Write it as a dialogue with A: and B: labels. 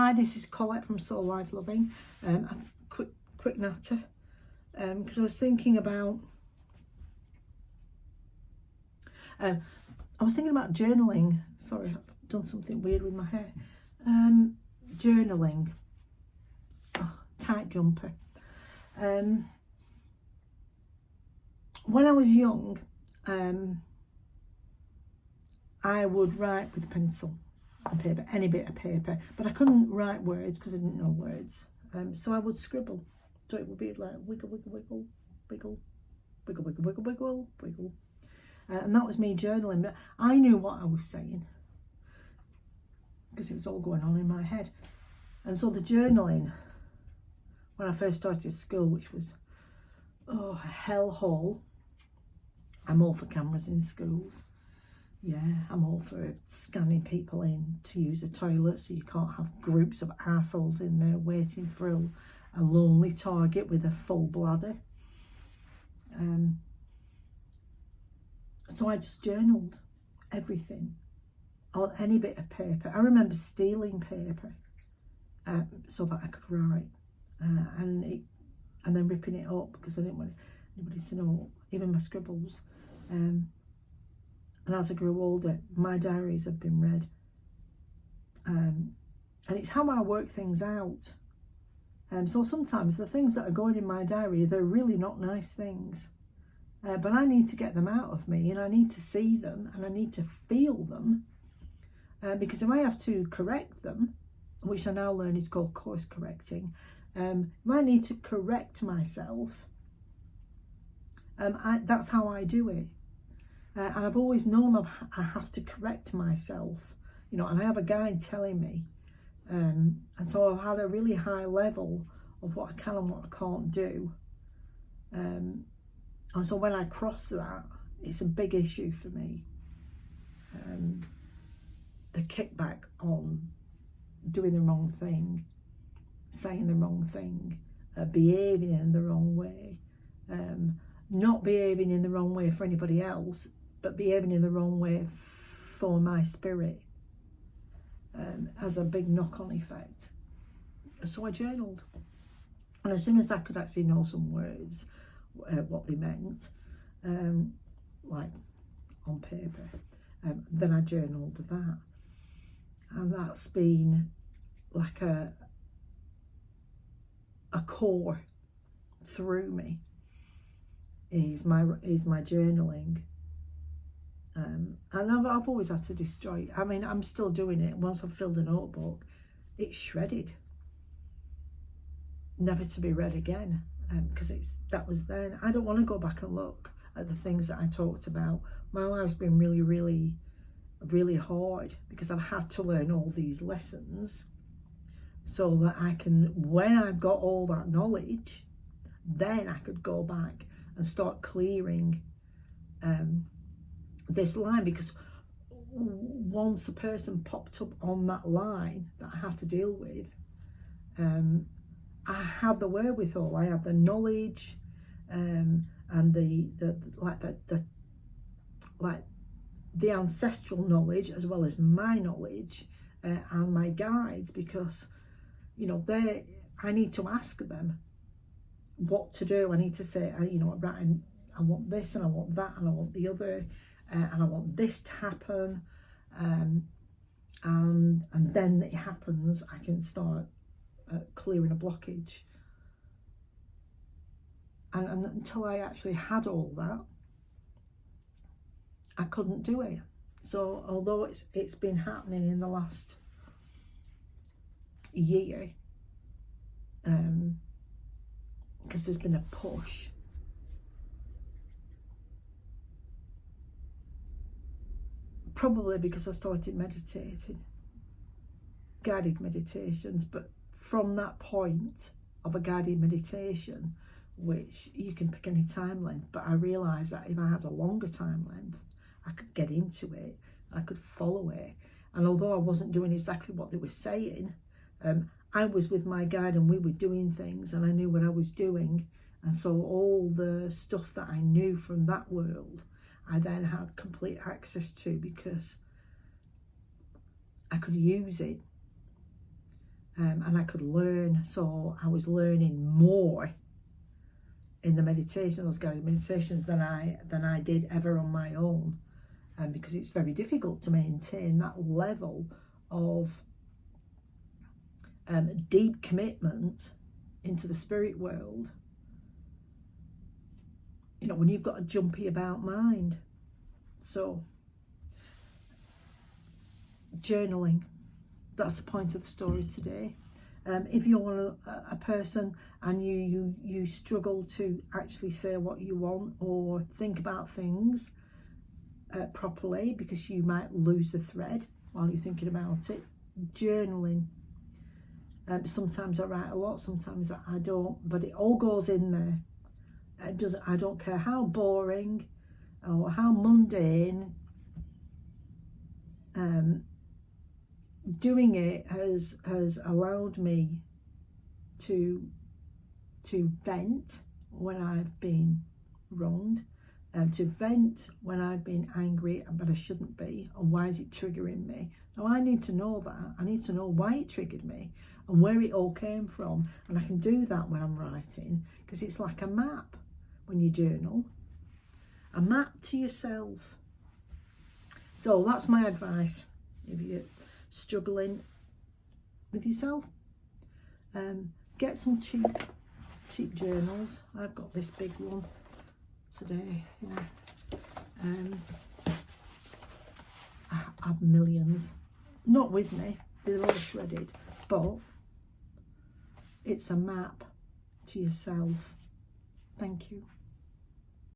A: Hi, this is Colette from Soul Life Loving. A quick natter, because I was thinking about journaling. Sorry, I've done something weird with my hair. Journaling. Oh, tight jumper. When I was young, I would write with a pencil and paper, any bit of paper, but I couldn't write words because I didn't know words. So I would scribble. So it would be like wiggle, wiggle, wiggle, wiggle, wiggle, wiggle, wiggle, wiggle, wiggle. And that was me journaling. But I knew what I was saying because it was all going on in my head. And so the journaling, when I first started school, which was a hellhole. I'm all for cameras in schools. Yeah, I'm all for scanning people in to use the toilet so you can't have groups of assholes in there waiting for a lonely target with a full bladder. So I just journaled everything on any bit of paper. I remember stealing paper so that I could write, and then ripping it up because I didn't want anybody to know, even my scribbles. And as I grew older, my diaries have been read. And it's how I work things out. So sometimes the things that are going in my diary, they're really not nice things. But I need to get them out of me, and I need to see them, and I need to feel them. Because if I have to correct them, which I now learn is called course correcting, if I need to correct myself, that's how I do it. And I've always known I have to correct myself, and I have a guide telling me. And so I've had a really high level of what I can and what I can't do. And so when I cross that, it's a big issue for me. The kickback on doing the wrong thing, saying the wrong thing, behaving in the wrong way, not behaving in the wrong way for anybody else, but behaving in the wrong way for my spirit, has a big knock-on effect. So I journaled, and as soon as I could actually know some words, what they meant, like on paper, then I journaled that, and that's been like a core through me. Is my journaling. And I've always had to destroy it. I mean, I'm still doing it. Once I've filled a notebook, it's shredded, never to be read again, because that was then. I don't want to go back and look at the things that I talked about. My life's been really, really, really hard because I've had to learn all these lessons so that I can, when I've got all that knowledge, then I could go back and start clearing this line, because once a person popped up on that line that I had to deal with, I had the wherewithal, I had the knowledge, and the ancestral knowledge as well as my knowledge, and my guides, because I need to ask them what to do. I need to say, right, I want this and I want that and I want the other, and I want this to happen, and then it happens, I can start clearing a blockage. And until I actually had all that, I couldn't do it. So although it's been happening in the last year, because there's been a push, probably because I started meditating, guided meditations. But from that point of a guided meditation, which you can pick any time length, but I realised that if I had a longer time length, I could get into it, I could follow it. And although I wasn't doing exactly what they were saying, I was with my guide and we were doing things and I knew what I was doing. And so all the stuff that I knew from that world, I then had complete access to, because I could use it. and I could learn. So I was learning more in the meditation, those guided meditations, than I did ever on my own, because it's very difficult to maintain that level of deep commitment into the spirit world, you know, when you've got a jumpy about mind. So journaling, that's the point of the story today. If you're a person and you struggle to actually say what you want or think about things properly because you might lose the thread while you're thinking about it, journaling. Sometimes I write a lot, sometimes I don't, but it all goes in there. I don't care how boring or how mundane. Doing it has allowed me to vent when I've been wronged, to vent when I've been angry but I shouldn't be, and why is it triggering me. Now I need to know that. I need to know why it triggered me and where it all came from, and I can do that when I'm writing, because it's like a map when you journal, a map to yourself. So that's my advice if you're struggling with yourself. Get some cheap journals. I've got this big one today. I have millions, not with me, they're all shredded, but it's a map to yourself. Thank you.